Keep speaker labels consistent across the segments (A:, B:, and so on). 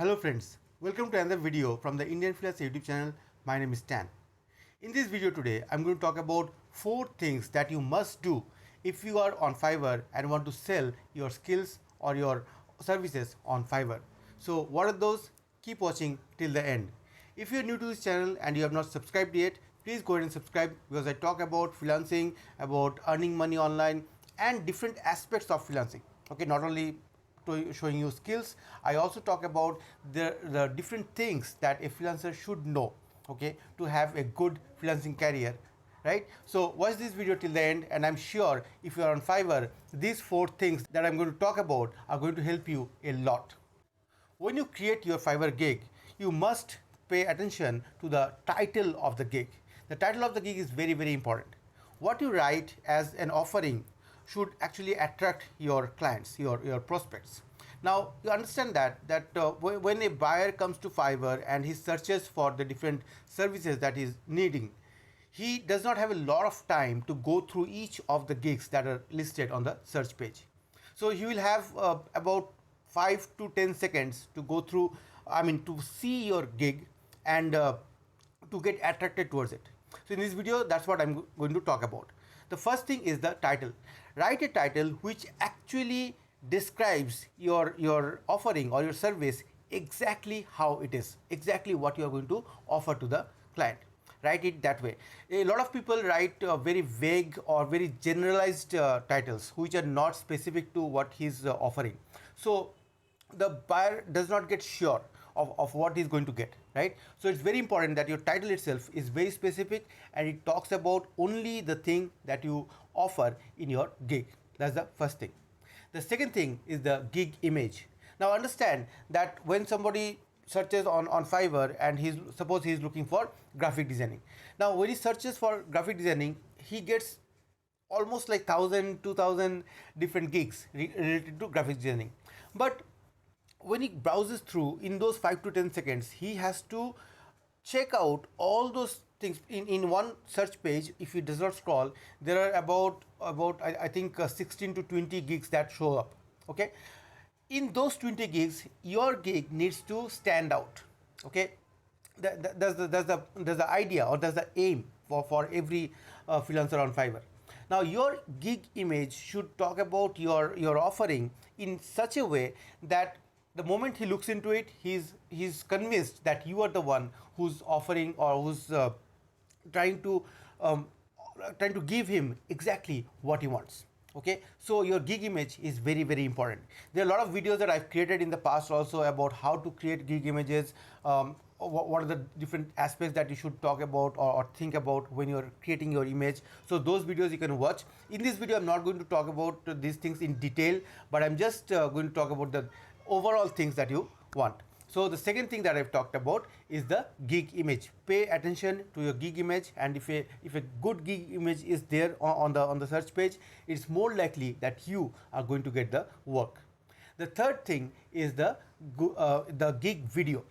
A: Hello friends, welcome to another video from the Indian Freelancer YouTube channel. My name is Stan. In this video today, I'm going to talk about 4 things that you must do if you are on Fiverr and want to sell your skills or your services on Fiverr. So what are those? Keep watching till the end. If you're new to this channel and you have not subscribed yet, please go ahead and subscribe because I talk about freelancing, about earning money online and different aspects of freelancing. Okay, not only showing you skills, I also talk about the different things that a freelancer should know, okay, to have a good freelancing career, right? So watch this video till the end, and I'm sure if you are on Fiverr, these 4 things that I'm going to talk about are going to help you a lot. When you create your Fiverr gig, you must pay attention to the title of the gig. The title of the gig is very, very important. What you write as an offering should actually attract your clients, your prospects. Now you understand that when a buyer comes to Fiverr and he searches for the different services that he's needing, he does not have a lot of time to go through each of the gigs that are listed on the search page. So he will have about 5 to 10 seconds to go through, to see your gig and to get attracted towards it. So in this video, that's what I'm going to talk about. The first thing is the title. Write a title which actually describes your offering or your service exactly how it is, exactly what you are going to offer to the client. Write it that way. A lot of people write very vague or very generalized titles which are not specific to what he's offering. So the buyer does not get sure of what he's going to get, right? So it's very important that your title itself is very specific and it talks about only the thing that you offer in your gig. That's the first thing. The second thing is the gig image. Now understand that when somebody searches on Fiverr and suppose he's looking for graphic designing. Now when he searches for graphic designing, he gets almost like 1,000, 2,000 different gigs related to graphic designing. But when he browses through in those 5 to 10 seconds, he has to check out all those things in one search page. If he does not scroll, there are about I think 16 to 20 gigs that show up. Okay, in those 20 gigs, your gig needs to stand out. Okay, that's the idea, or that's the aim for every freelancer on Fiverr. Now your gig image should talk about your offering in such a way that the moment he looks into it, he's convinced that you are the one who's offering or who's trying to give him exactly what he wants. Okay, so your gig image is very, very important. There are a lot of videos that I've created in the past also about how to create gig images. What are the different aspects that you should talk about or think about when you're creating your image. So those videos you can watch. In this video, I'm not going to talk about these things in detail, but I'm just going to talk about the overall things that you want. So the second thing that I've talked about is the gig image. Pay attention to your gig image, and if a good gig image is there on the search page, it's more likely that you are going to get the work. The third thing is the gig video.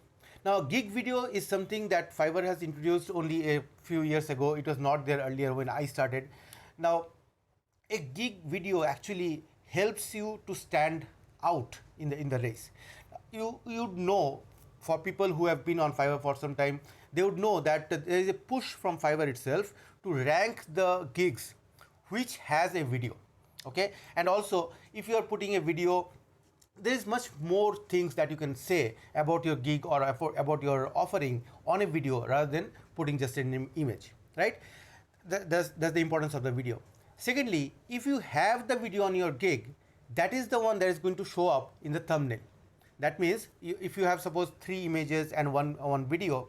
A: Now gig video is something that Fiverr has introduced only a few years ago. It was not there earlier when I started. Now a gig video actually helps you to stand out in the race. You know, for people who have been on Fiverr for some time, they would know that there is a push from Fiverr itself to rank the gigs which has a video. Okay, and also if you are putting a video, there is much more things that you can say about your gig or about your offering on a video rather than putting just an image, right? That's the importance of the video. Secondly, if you have the video on your gig, that is the one that is going to show up in the thumbnail. That means if you have suppose 3 images and one video,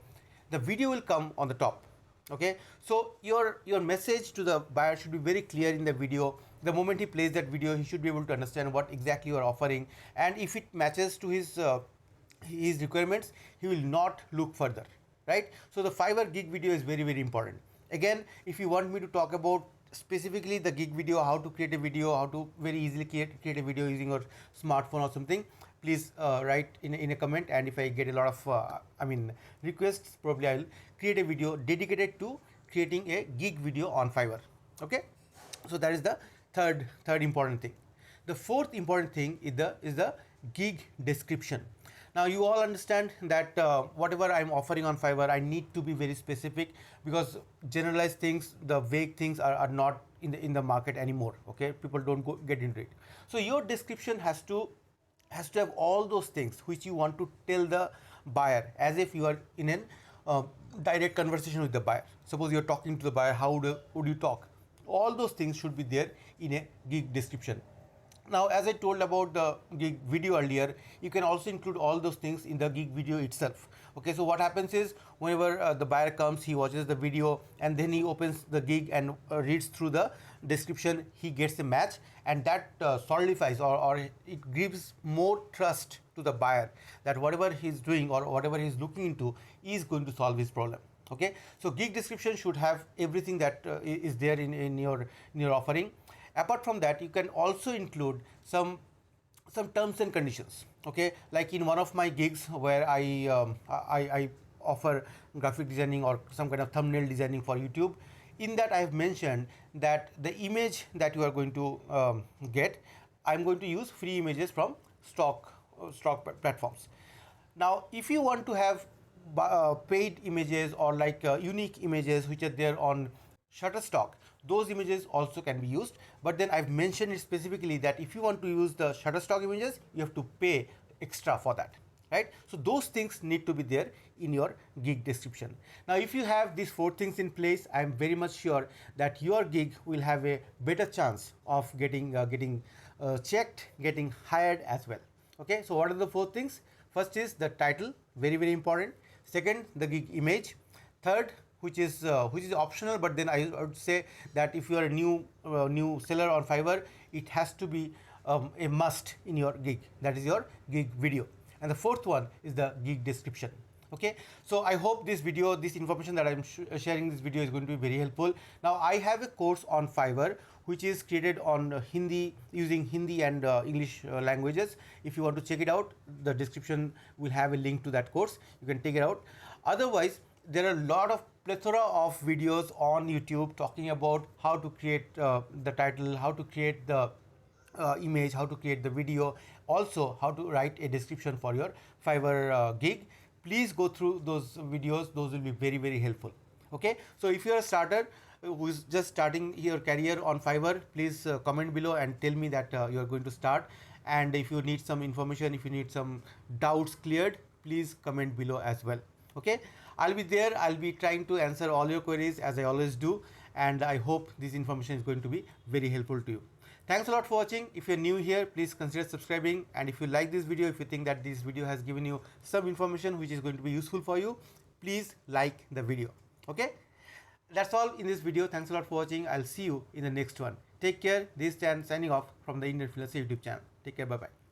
A: the video will come on the top. Okay, so your message to the buyer should be very clear in the video. The moment he plays that video, he should be able to understand what exactly you are offering, and if it matches to his requirements, he will not look further, right? So the Fiverr gig video is very, very important. Again, if you want me to talk about specifically the gig video, how to create a video, how to very easily create a video using your smartphone or something, please write in a comment, and if I get a lot of requests, probably I'll create a video dedicated to creating a gig video on Fiverr. Okay, so that is the third important thing. The fourth important thing is the gig description. Now you all understand that whatever I'm offering on Fiverr, I need to be very specific, because generalized things, the vague things are not in the market anymore. Okay, people don't get into it. So your description has to have all those things which you want to tell the buyer, as if you are in an direct conversation with the buyer. Suppose you're talking to the buyer, how would you talk? All those things should be there in a gig description. Now, as I told about the gig video earlier, you can also include all those things in the gig video itself. Okay, so what happens is, whenever the buyer comes, he watches the video and then he opens the gig and reads through the description, he gets a match, and that solidifies, or it gives more trust to the buyer that whatever he's doing or whatever he's looking into is going to solve his problem. Okay, so gig description should have everything that is there in your offering. Apart from that, you can also include some terms and conditions. Okay, like in one of my gigs where I offer graphic designing or some kind of thumbnail designing for YouTube. In that, I have mentioned that the image that you are going to get, I'm going to use free images from stock platforms. Now, if you want to have paid images or like unique images which are there on Shutterstock, those images also can be used. But then I've mentioned it specifically that if you want to use the Shutterstock images, you have to pay extra for that, right? So those things need to be there in your gig description. Now, if you have these 4 things in place, I'm very much sure that your gig will have a better chance of getting checked, getting hired as well. Okay, so what are the 4 things? First is the title, very important. Second, the gig image. Third, which is optional, but then I would say that if you are a new seller on Fiverr, it has to be a must in your gig. That is your gig video. And the fourth one is the gig description. Okay, so I hope this information that I'm sharing this video is going to be very helpful. Now, I have a course on Fiverr which is created on Hindi, using Hindi and English languages. If you want to check it out, the description will have a link to that course. You can take it out. Otherwise, there are a lot of plethora of videos on YouTube talking about how to create the title, how to create the image, how to create the video, also how to write a description for your Fiverr gig. Please go through those videos. Those will be very helpful. Okay, so if you are a starter who is just starting your career on Fiverr, please comment below and tell me that you are going to start. And if you need some information, if you need some doubts cleared, please comment below as well. Okay, I'll be there. I'll be trying to answer all your queries as I always do, and I hope this information is going to be very helpful to you. Thanks a lot for watching. If you're new here, please consider subscribing, and if you like this video, if you think that this video has given you some information which is going to be useful for you, please like the video. Okay, that's all in this video. Thanks a lot for watching. I'll see you in the next one. Take care. This is Stan signing off from the Indian Freelancer YouTube channel. Take care. Bye bye.